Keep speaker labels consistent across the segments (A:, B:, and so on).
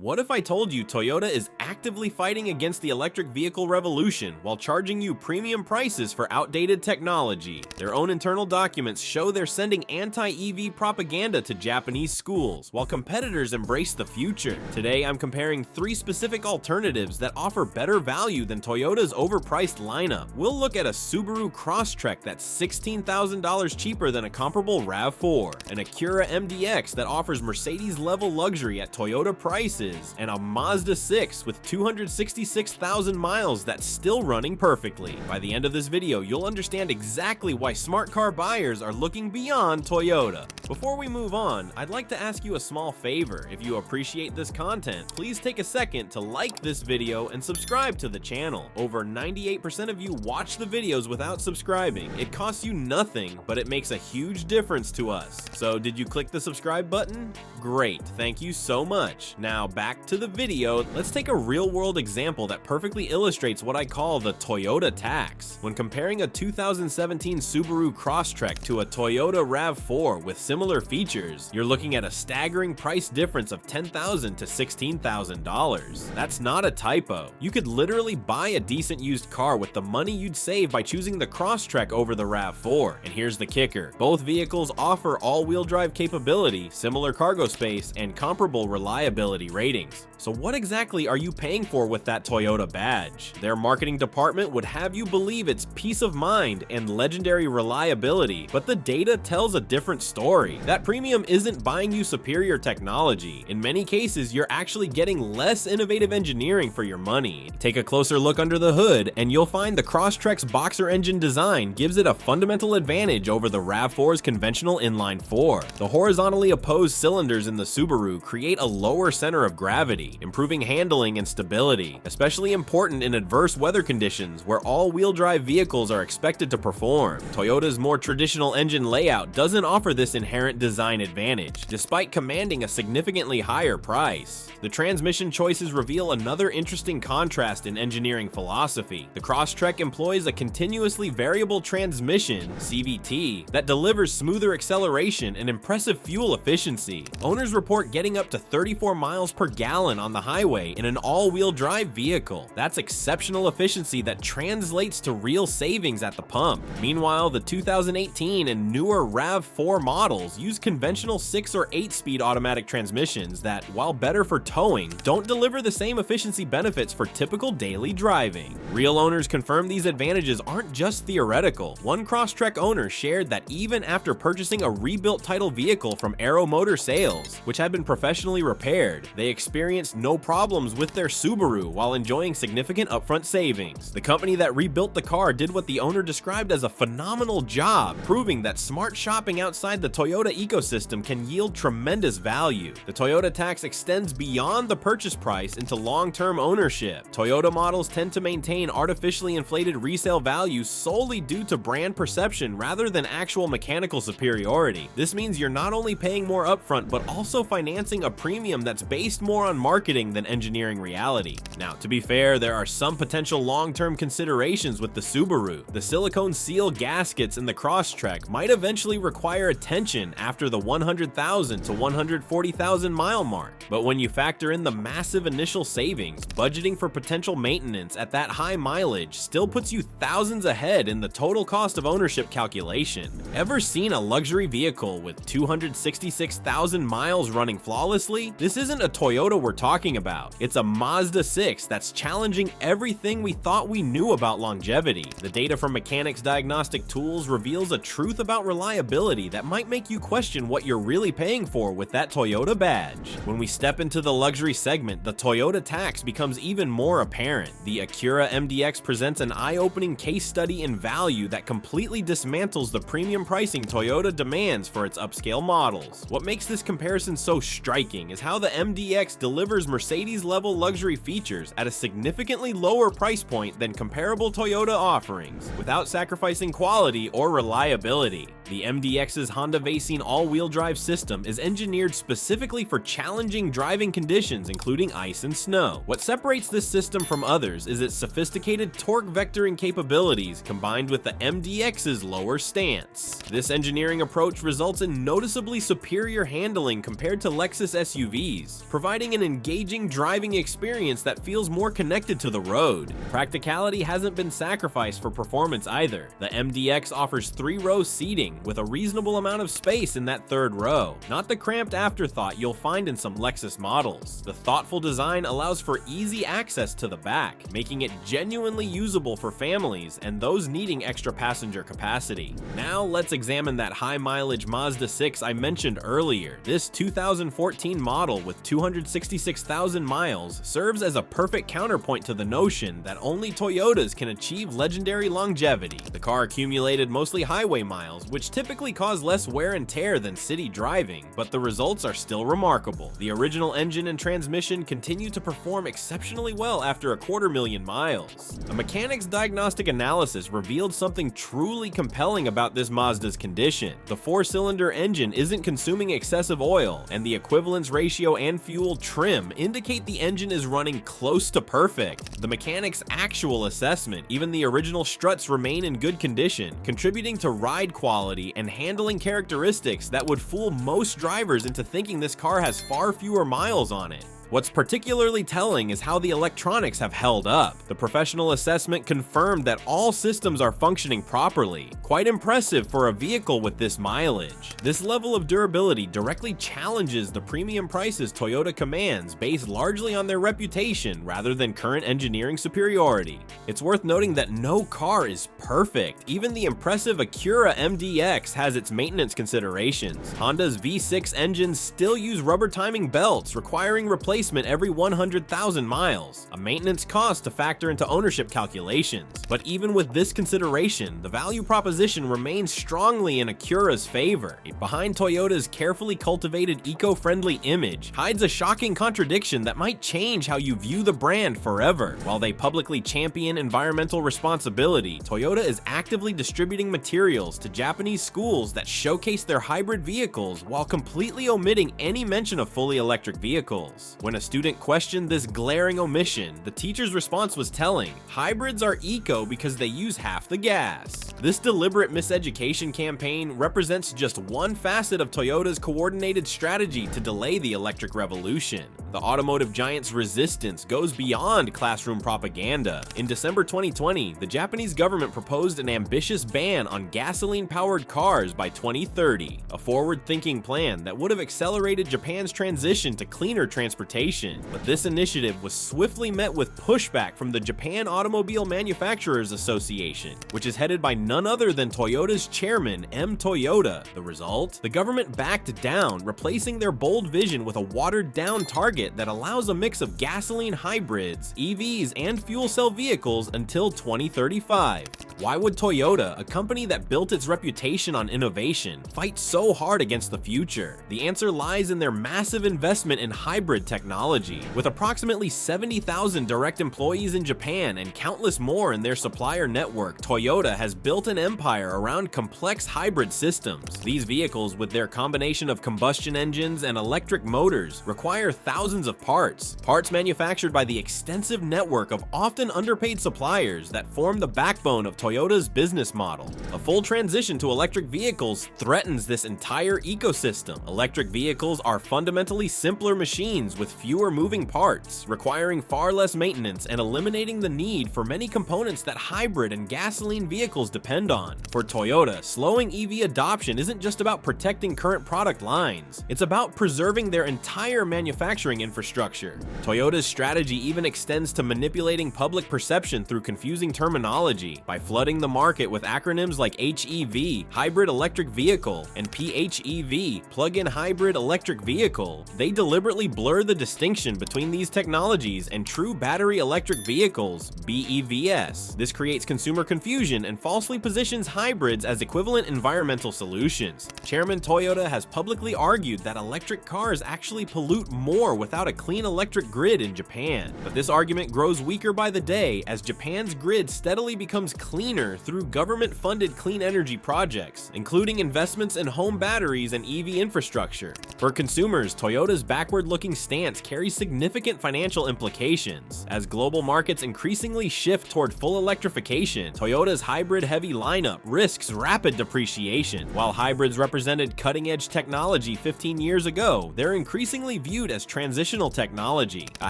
A: What if I told you Toyota is actively fighting against the electric vehicle revolution while charging you premium prices for outdated technology? Their own internal documents show they're sending anti-EV propaganda to Japanese schools while competitors embrace the future. Today, I'm comparing 3 specific alternatives that offer better value than Toyota's overpriced lineup. We'll look at a Subaru Crosstrek that's $16,000 cheaper than a comparable RAV4, an Acura MDX that offers Mercedes-level luxury at Toyota prices, and a Mazda 6 with 266,000 miles that's still running perfectly. By the end of this video, you'll understand exactly why smart car buyers are looking beyond Toyota. Before we move on, I'd like to ask you a small favor. If you appreciate this content, please take a second to like this video and subscribe to the channel. Over 98% of you watch the videos without subscribing. It costs you nothing, but it makes a huge difference to us. So did you click the subscribe button? Great, thank you so much. Now back to the video, let's take a real-world example that perfectly illustrates what I call the Toyota tax. When comparing a 2017 Subaru Crosstrek to a Toyota RAV4 with similar features, you're looking at a staggering price difference of $10,000 to $16,000. That's not a typo. You could literally buy a decent used car with the money you'd save by choosing the Crosstrek over the RAV4. And here's the kicker. Both vehicles offer all-wheel drive capability, similar cargo space, and comparable reliability ratings. So what exactly are you paying for with that Toyota badge? Their marketing department would have you believe it's peace of mind and legendary reliability, but the data tells a different story. That premium isn't buying you superior technology. In many cases, you're actually getting less innovative engineering for your money. Take a closer look under the hood, and you'll find the Crosstrek's boxer engine design gives it a fundamental advantage over the RAV4's conventional inline-4. The horizontally opposed cylinders in the Subaru create a lower center of gravity, improving handling and stability, especially important in adverse weather conditions where all-wheel drive vehicles are expected to perform. Toyota's more traditional engine layout doesn't offer this inherent design advantage, despite commanding a significantly higher price. The transmission choices reveal another interesting contrast in engineering philosophy. The Crosstrek employs a continuously variable transmission, CVT, that delivers smoother acceleration and impressive fuel efficiency. Owners report getting up to 34 miles per gallon on the highway in an all-wheel drive vehicle. That's exceptional efficiency that translates to real savings at the pump. Meanwhile, the 2018 and newer RAV4 models use conventional 6 or 8-speed automatic transmissions that, while better for towing, don't deliver the same efficiency benefits for typical daily driving. Real owners confirm these advantages aren't just theoretical. One Crosstrek owner shared that even after purchasing a rebuilt title vehicle from Aero Motor Sales, which had been professionally repaired, they experienced no problems with their Subaru while enjoying significant upfront savings. The company that rebuilt the car did what the owner described as a phenomenal job, proving that smart shopping outside the Toyota ecosystem can yield tremendous value. The Toyota tax extends beyond the purchase price into long-term ownership. Toyota models tend to maintain artificially inflated resale values solely due to brand perception rather than actual mechanical superiority. This means you're not only paying more upfront, but also financing a premium that's based more on marketing than engineering reality. Now, to be fair, there are some potential long-term considerations with the Subaru. The silicone seal gaskets in the Crosstrek might eventually require attention after the 100,000 to 140,000 mile mark. But when you factor in the massive initial savings, budgeting for potential maintenance at that high mileage still puts you thousands ahead in the total cost of ownership calculation. Ever seen a luxury vehicle with 266,000 miles running flawlessly? This isn't a Toyota we're talking about. It's a Mazda 6 that's challenging everything we thought we knew about longevity. The data from Mechanics Diagnostic Tools reveals a truth about reliability that might make you question what you're really paying for with that Toyota badge. When we step into the luxury segment, the Toyota tax becomes even more apparent. The Acura MDX presents an eye-opening case study in value that completely dismantles the premium pricing Toyota demands for its upscale models. What makes this comparison so striking is how the MDX delivers Mercedes-level luxury features at a significantly lower price point than comparable Toyota offerings, without sacrificing quality or reliability. The MDX's Honda Vacine all-wheel drive system is engineered specifically for challenging driving conditions, including ice and snow. What separates this system from others is its sophisticated torque vectoring capabilities combined with the MDX's lower stance. This engineering approach results in noticeably superior handling compared to Lexus SUVs, providing providing an engaging driving experience that feels more connected to the road. Practicality hasn't been sacrificed for performance either. The MDX offers 3-row seating with a reasonable amount of space in that third row, not the cramped afterthought you'll find in some Lexus models. The thoughtful design allows for easy access to the back, making it genuinely usable for families and those needing extra passenger capacity. Now let's examine that high-mileage Mazda 6 I mentioned earlier. This 2014 model with 266,000 miles serves as a perfect counterpoint to the notion that only Toyotas can achieve legendary longevity. The car accumulated mostly highway miles, which typically cause less wear and tear than city driving, but the results are still remarkable. The original engine and transmission continue to perform exceptionally well after 250,000 miles. A mechanic's diagnostic analysis revealed something truly compelling about this Mazda's condition. The 4-cylinder engine isn't consuming excessive oil, and the equivalence ratio and fuel trim indicate the engine is running close to perfect. The mechanic's actual assessment, even the original struts remain in good condition, contributing to ride quality and handling characteristics that would fool most drivers into thinking this car has far fewer miles on it. What's particularly telling is how the electronics have held up. The professional assessment confirmed that all systems are functioning properly. Quite impressive for a vehicle with this mileage. This level of durability directly challenges the premium prices Toyota commands based largely on their reputation rather than current engineering superiority. It's worth noting that no car is perfect. Even the impressive Acura MDX has its maintenance considerations. Honda's V6 engines still use rubber timing belts, requiring replacement every 100,000 miles, a maintenance cost to factor into ownership calculations. But even with this consideration, the value proposition remains strongly in Acura's favor. Behind Toyota's carefully cultivated eco-friendly image hides a shocking contradiction that might change how you view the brand forever. While they publicly champion environmental responsibility, Toyota is actively distributing materials to Japanese schools that showcase their hybrid vehicles while completely omitting any mention of fully electric vehicles. When a student questioned this glaring omission, the teacher's response was telling: hybrids are eco because they use half the gas. This deliberate miseducation campaign represents just one facet of Toyota's coordinated strategy to delay the electric revolution. The automotive giant's resistance goes beyond classroom propaganda. In December 2020, the Japanese government proposed an ambitious ban on gasoline-powered cars by 2030, a forward-thinking plan that would have accelerated Japan's transition to cleaner transportation. But this initiative was swiftly met with pushback from the Japan Automobile Manufacturers Association, which is headed by none other than Toyota's chairman, M. Toyota. The result? The government backed down, replacing their bold vision with a watered-down target that allows a mix of gasoline hybrids, EVs, and fuel cell vehicles until 2035. Why would Toyota, a company that built its reputation on innovation, fight so hard against the future? The answer lies in their massive investment in hybrid technology. With approximately 70,000 direct employees in Japan and countless more in their supplier network, Toyota has built an empire around complex hybrid systems. These vehicles, with their combination of combustion engines and electric motors, require thousands of parts manufactured by the extensive network of often underpaid suppliers that form the backbone of Toyota's business model. A full transition to electric vehicles threatens this entire ecosystem. Electric vehicles are fundamentally simpler machines with fewer moving parts, requiring far less maintenance and eliminating the need for many components that hybrid and gasoline vehicles depend on. For Toyota, slowing EV adoption isn't just about protecting current product lines, it's about preserving their entire manufacturing infrastructure. Toyota's strategy even extends to manipulating public perception through confusing terminology. By flooding the market with acronyms like HEV, hybrid electric vehicle, and PHEV, plug-in hybrid electric vehicle, they deliberately blur the distinction between these technologies and true battery electric vehicles, BEVs. This creates consumer confusion and falsely positions hybrids as equivalent environmental solutions. Chairman Toyota has publicly argued that electric cars actually pollute more without a clean electric grid in Japan. But this argument grows weaker by the day as Japan's grid steadily becomes cleaner cleaner through government-funded clean energy projects, including investments in home batteries and EV infrastructure. For consumers, Toyota's backward-looking stance carries significant financial implications. As global markets increasingly shift toward full electrification, Toyota's hybrid-heavy lineup risks rapid depreciation. While hybrids represented cutting-edge technology 15 years ago, they're increasingly viewed as transitional technology, a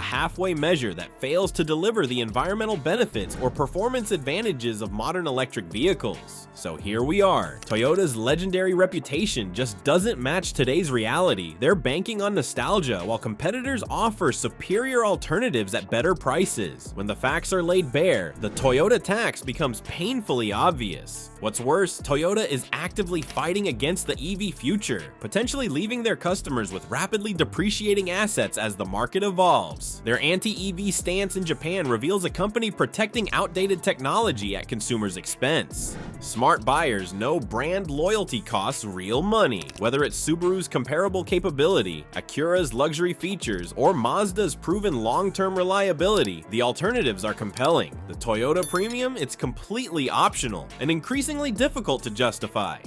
A: halfway measure that fails to deliver the environmental benefits or performance advantages of modern electric vehicles. So here we are. Toyota's legendary reputation just doesn't match today's reality. They're banking on nostalgia while competitors offer superior alternatives at better prices. When the facts are laid bare, the Toyota tax becomes painfully obvious. What's worse, Toyota is actively fighting against the EV future, potentially leaving their customers with rapidly depreciating assets as the market evolves. Their anti-EV stance in Japan reveals a company protecting outdated technology at consumers' expense. Smart buyers know brand loyalty costs real money. Whether it's Subaru's comparable capability, Acura's luxury features, or Mazda's proven long-term reliability, the alternatives are compelling. The Toyota Premium, it's completely optional and increasingly difficult to justify.